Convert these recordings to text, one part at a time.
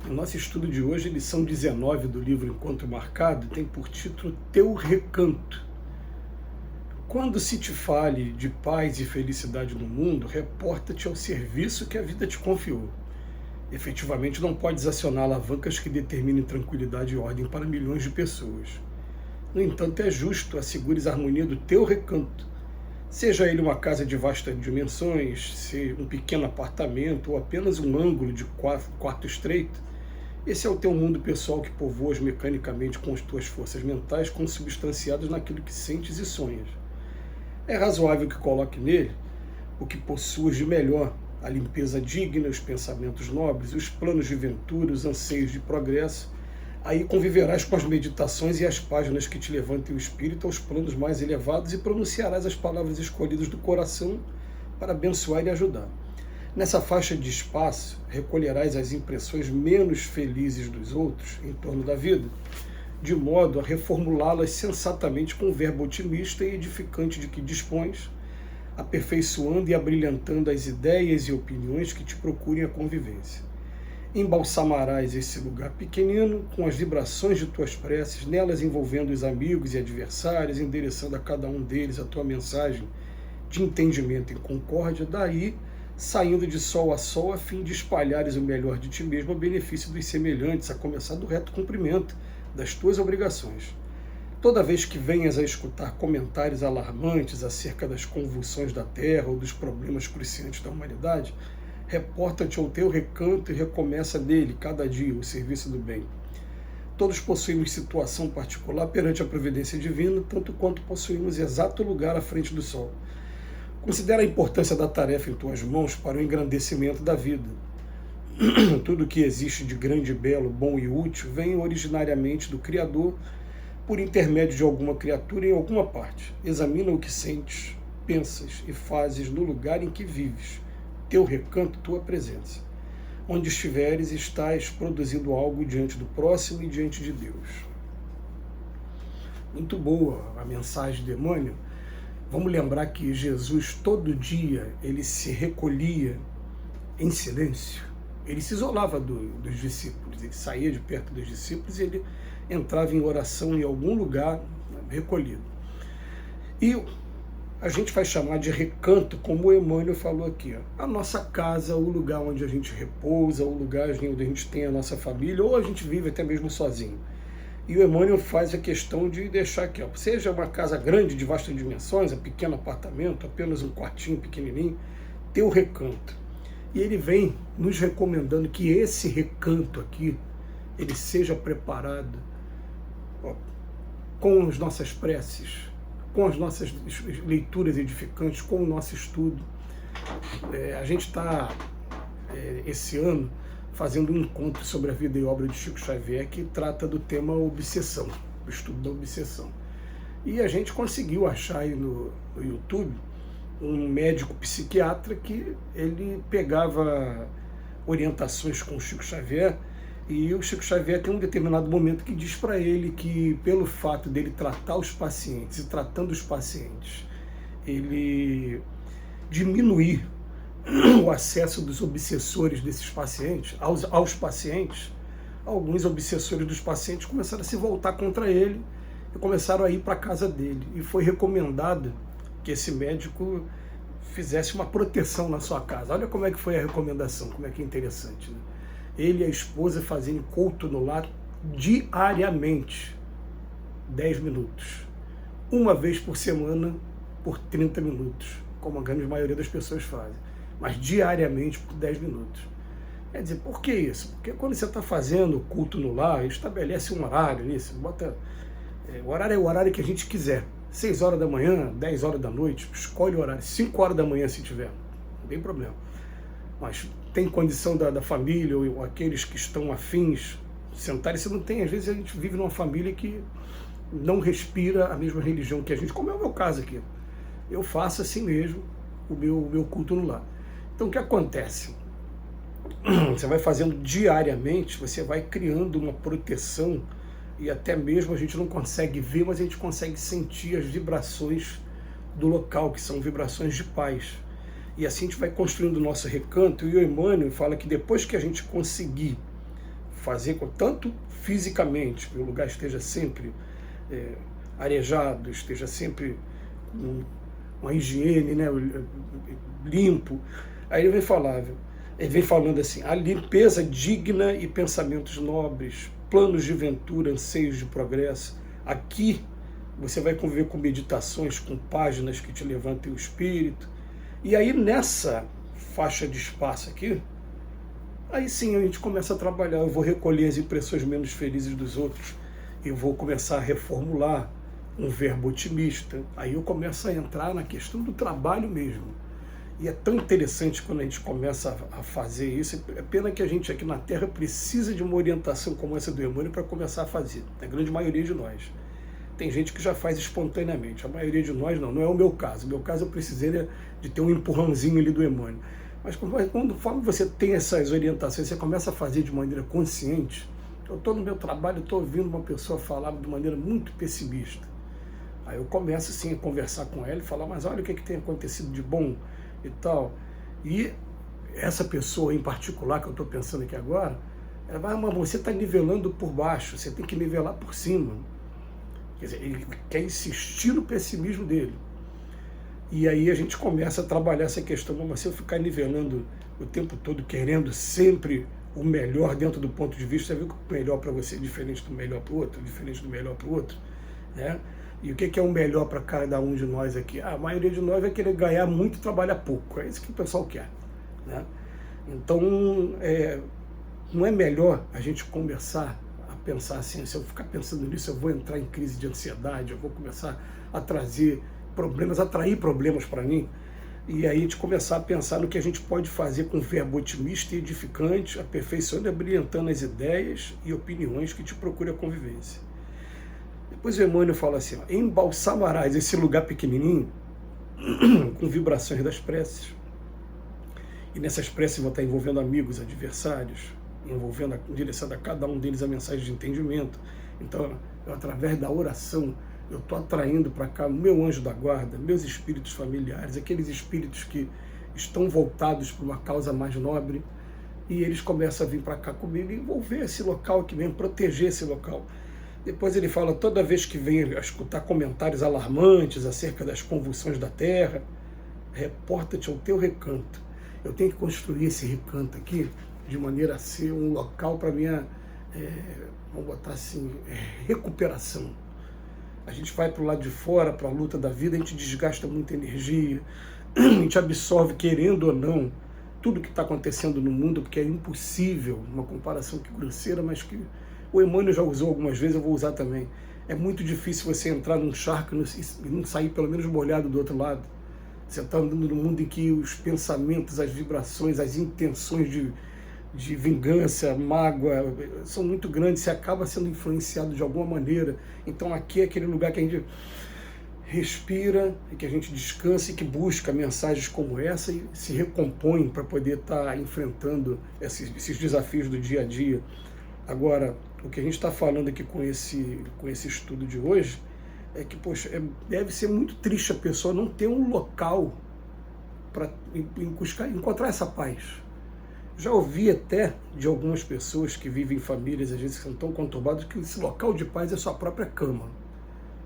O nosso estudo de hoje, lição 19 do livro Encontro Marcado, tem por título Teu Recanto. Quando se te fale de paz e felicidade no mundo, reporta-te ao serviço que a vida te confiou. Efetivamente não podes acionar alavancas que determinem tranquilidade e ordem para milhões de pessoas. No entanto, é justo assegures a harmonia do teu recanto. Seja ele uma casa de vastas dimensões, se um pequeno apartamento ou apenas um ângulo de quarto estreito, esse é o teu mundo pessoal que povoas mecanicamente com as tuas forças mentais consubstanciadas naquilo que sentes e sonhas. É razoável que coloque nele o que possuas de melhor, a limpeza digna, os pensamentos nobres, os planos de ventura, os anseios de progresso. Aí conviverás com as meditações e as páginas que te levantem o espírito aos planos mais elevados e pronunciarás as palavras escolhidas do coração para abençoar e ajudar. Nessa faixa de espaço, recolherás as impressões menos felizes dos outros em torno da vida, de modo a reformulá-las sensatamente com o verbo otimista e edificante de que dispões, aperfeiçoando e abrilhantando as ideias e opiniões que te procurem a convivência. Embalsamarás esse lugar pequenino com as vibrações de tuas preces, nelas envolvendo os amigos e adversários, endereçando a cada um deles a tua mensagem de entendimento e concórdia, daí saindo de sol a sol a fim de espalhares o melhor de ti mesmo a benefício dos semelhantes, a começar do reto cumprimento das tuas obrigações. Toda vez que venhas a escutar comentários alarmantes acerca das convulsões da Terra ou dos problemas cruciantes da humanidade, reporta-te ao teu recanto e recomeça dele, cada dia, o serviço do bem. Todos possuímos situação particular perante a providência divina, tanto quanto possuímos exato lugar à frente do sol. Considera a importância da tarefa em tuas mãos para o engrandecimento da vida. Tudo que existe de grande, belo, bom e útil vem originariamente do Criador por intermédio de alguma criatura em alguma parte. Examina o que sentes, pensas e fazes no lugar em que vives, teu recanto, tua presença. Onde estiveres, estás produzindo algo diante do próximo e diante de Deus. Muito boa a mensagem de Emmanuel. Vamos lembrar que Jesus, todo dia, ele se recolhia em silêncio. Ele se isolava dos discípulos, ele saía de perto dos discípulos e ele entrava em oração em algum lugar recolhido. E a gente vai chamar de recanto, como o Emmanuel falou aqui, ó. A nossa casa, o lugar onde a gente repousa, o lugar onde a gente tem a nossa família, ou a gente vive até mesmo sozinho. E o Emmanuel faz a questão de deixar aqui, ó, seja uma casa grande de vastas dimensões, um pequeno apartamento, apenas um quartinho pequenininho, teu recanto. E ele vem nos recomendando que esse recanto aqui, ele seja preparado, ó, com as nossas preces, com as nossas leituras edificantes, com o nosso estudo. A gente está, esse ano, fazendo um encontro sobre a vida e obra de Chico Xavier que trata do tema obsessão, o estudo da obsessão. E a gente conseguiu achar aí no YouTube um médico psiquiatra que ele pegava orientações com o Chico Xavier, e o Chico Xavier tem um determinado momento que diz para ele que, pelo fato dele tratar os pacientes e tratando os pacientes, ele diminuir o acesso dos obsessores desses pacientes aos pacientes, alguns obsessores dos pacientes começaram a se voltar contra ele e começaram a ir para a casa dele. E foi recomendado que esse médico fizesse uma proteção na sua casa. Olha como é que foi a recomendação, como é que é interessante, né? Ele e a esposa fazendo culto no lar diariamente, 10 minutos. Uma vez por semana, por 30 minutos, como a grande maioria das pessoas fazem. Mas diariamente por 10 minutos. Quer dizer, por que isso? Porque quando você está fazendo culto no lar, estabelece um horário ali, você bota... o horário é o horário que a gente quiser. 6 horas da manhã, 10 horas da noite, escolhe o horário. 5 horas da manhã se tiver, não tem problema. Mas tem condição da família ou aqueles que estão afins sentarem, se não tem, às vezes a gente vive numa família que não respira a mesma religião que a gente, como é o meu caso aqui. Eu faço assim mesmo o meu culto no lar. Então o que acontece? Você vai fazendo diariamente, você vai criando uma proteção e até mesmo a gente não consegue ver, mas a gente consegue sentir as vibrações do local, que são vibrações de paz. E assim a gente vai construindo o nosso recanto, e o Emmanuel fala que depois que a gente conseguir fazer, tanto fisicamente, que o lugar esteja sempre arejado, esteja sempre com uma higiene, né, limpo. Aí ele vem falando assim: a limpeza digna e pensamentos nobres, planos de ventura, anseios de progresso. Aqui você vai conviver com meditações, com páginas que te levantem o espírito. E aí nessa faixa de espaço aqui, aí sim a gente começa a trabalhar. Eu vou recolher as impressões menos felizes dos outros, eu vou começar a reformular um verbo otimista. Aí eu começo a entrar na questão do trabalho mesmo. E é tão interessante quando a gente começa a fazer isso. É pena que a gente aqui na Terra precisa de uma orientação como essa do Emmanuel para começar a fazer. A grande maioria de nós. Tem gente que já faz espontaneamente. A maioria de nós não é o meu caso. O meu caso eu precisei de ter um empurrãozinho ali do Emmanuel. Mas conforme você tem essas orientações, você começa a fazer de maneira consciente. Eu estou no meu trabalho, estou ouvindo uma pessoa falar de maneira muito pessimista. Aí eu começo sim a conversar com ela e falar: mas olha o que tem acontecido de bom e tal. E essa pessoa em particular que eu estou pensando aqui agora, ela vai: mas você está nivelando por baixo, você tem que nivelar por cima. Quer dizer, ele quer insistir no pessimismo dele. E aí a gente começa a trabalhar essa questão: mas se eu ficar nivelando o tempo todo, querendo sempre o melhor dentro do ponto de vista, você vê que o melhor para você é diferente do melhor para o outro, diferente do melhor para o outro, né? E o que é o melhor para cada um de nós aqui? A maioria de nós vai querer ganhar muito e trabalhar pouco. É isso que o pessoal quer, né? Então, não é melhor a gente começar a pensar assim: se eu ficar pensando nisso, eu vou entrar em crise de ansiedade, eu vou começar a trazer problemas, atrair problemas para mim. E aí a gente começar a pensar no que a gente pode fazer com verbo otimista e edificante, aperfeiçoando e abrilhantando as ideias e opiniões que te procure a convivência. Depois o Emmanuel fala assim: ó, embalsamarás esse lugar pequenininho com vibrações das preces. E nessas preces vão estar envolvendo amigos, adversários, direcionando a cada um deles a mensagem de entendimento. Então, através da oração, eu estou atraindo para cá o meu anjo da guarda, meus espíritos familiares, aqueles espíritos que estão voltados para uma causa mais nobre, e eles começam a vir para cá comigo e envolver esse local aqui mesmo, proteger esse local. Depois ele fala: toda vez que vem a escutar comentários alarmantes acerca das convulsões da Terra, reporta-te ao teu recanto. Eu tenho que construir esse recanto aqui de maneira a ser um local para minha, vamos botar assim, recuperação. A gente vai para o lado de fora, para a luta da vida, a gente desgasta muita energia, a gente absorve, querendo ou não, tudo que está acontecendo no mundo, porque é impossível, uma comparação que grosseira, mas que o Emmanuel já usou algumas vezes, eu vou usar também. É muito difícil você entrar num charco e não sair pelo menos molhado do outro lado. Você está andando num mundo em que os pensamentos, as vibrações, as intenções de vingança, mágoa, são muito grandes, você acaba sendo influenciado de alguma maneira. Então aqui é aquele lugar que a gente respira, e que a gente descansa e que busca mensagens como essa e se recompõe para poder estar enfrentando esses desafios do dia a dia. Agora, o que a gente está falando aqui com esse estudo de hoje é que, poxa, deve ser muito triste a pessoa não ter um local para encontrar essa paz. Já ouvi até de algumas pessoas que vivem em famílias, às vezes, que são tão conturbadas, que esse local de paz é sua própria cama.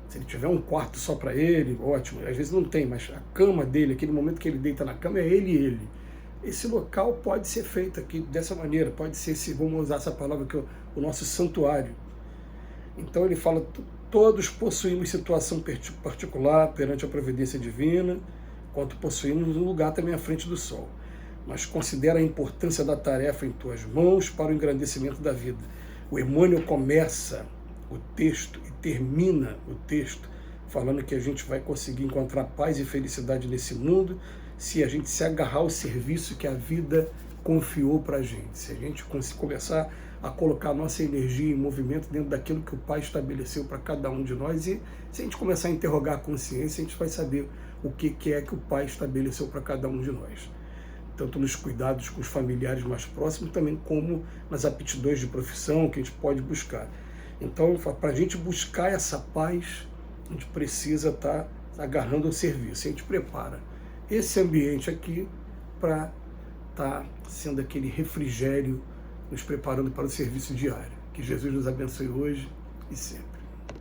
Se ele tiver um quarto só para ele, ótimo. Às vezes não tem, mas a cama dele, aquele momento que ele deita na cama, é ele e ele. Esse local pode ser feito aqui dessa maneira, pode ser, se vamos usar essa palavra, que é o nosso santuário. Então ele fala: todos possuímos situação particular perante a providência divina, quanto possuímos um lugar também à frente do sol. Mas considera a importância da tarefa em tuas mãos para o engrandecimento da vida. O Emmanuel começa o texto e termina o texto falando que a gente vai conseguir encontrar paz e felicidade nesse mundo se a gente se agarrar ao serviço que a vida confiou para a gente. Se a gente começar a colocar a nossa energia em movimento dentro daquilo que o Pai estabeleceu para cada um de nós, e se a gente começar a interrogar a consciência, a gente vai saber o que é que o Pai estabeleceu para cada um de nós. Tanto nos cuidados com os familiares mais próximos, também como nas aptidões de profissão que a gente pode buscar. Então, para a gente buscar essa paz, a gente precisa estar agarrando ao serviço. A gente prepara esse ambiente aqui para estar sendo aquele refrigério nos preparando para o serviço diário. Que Jesus nos abençoe hoje e sempre.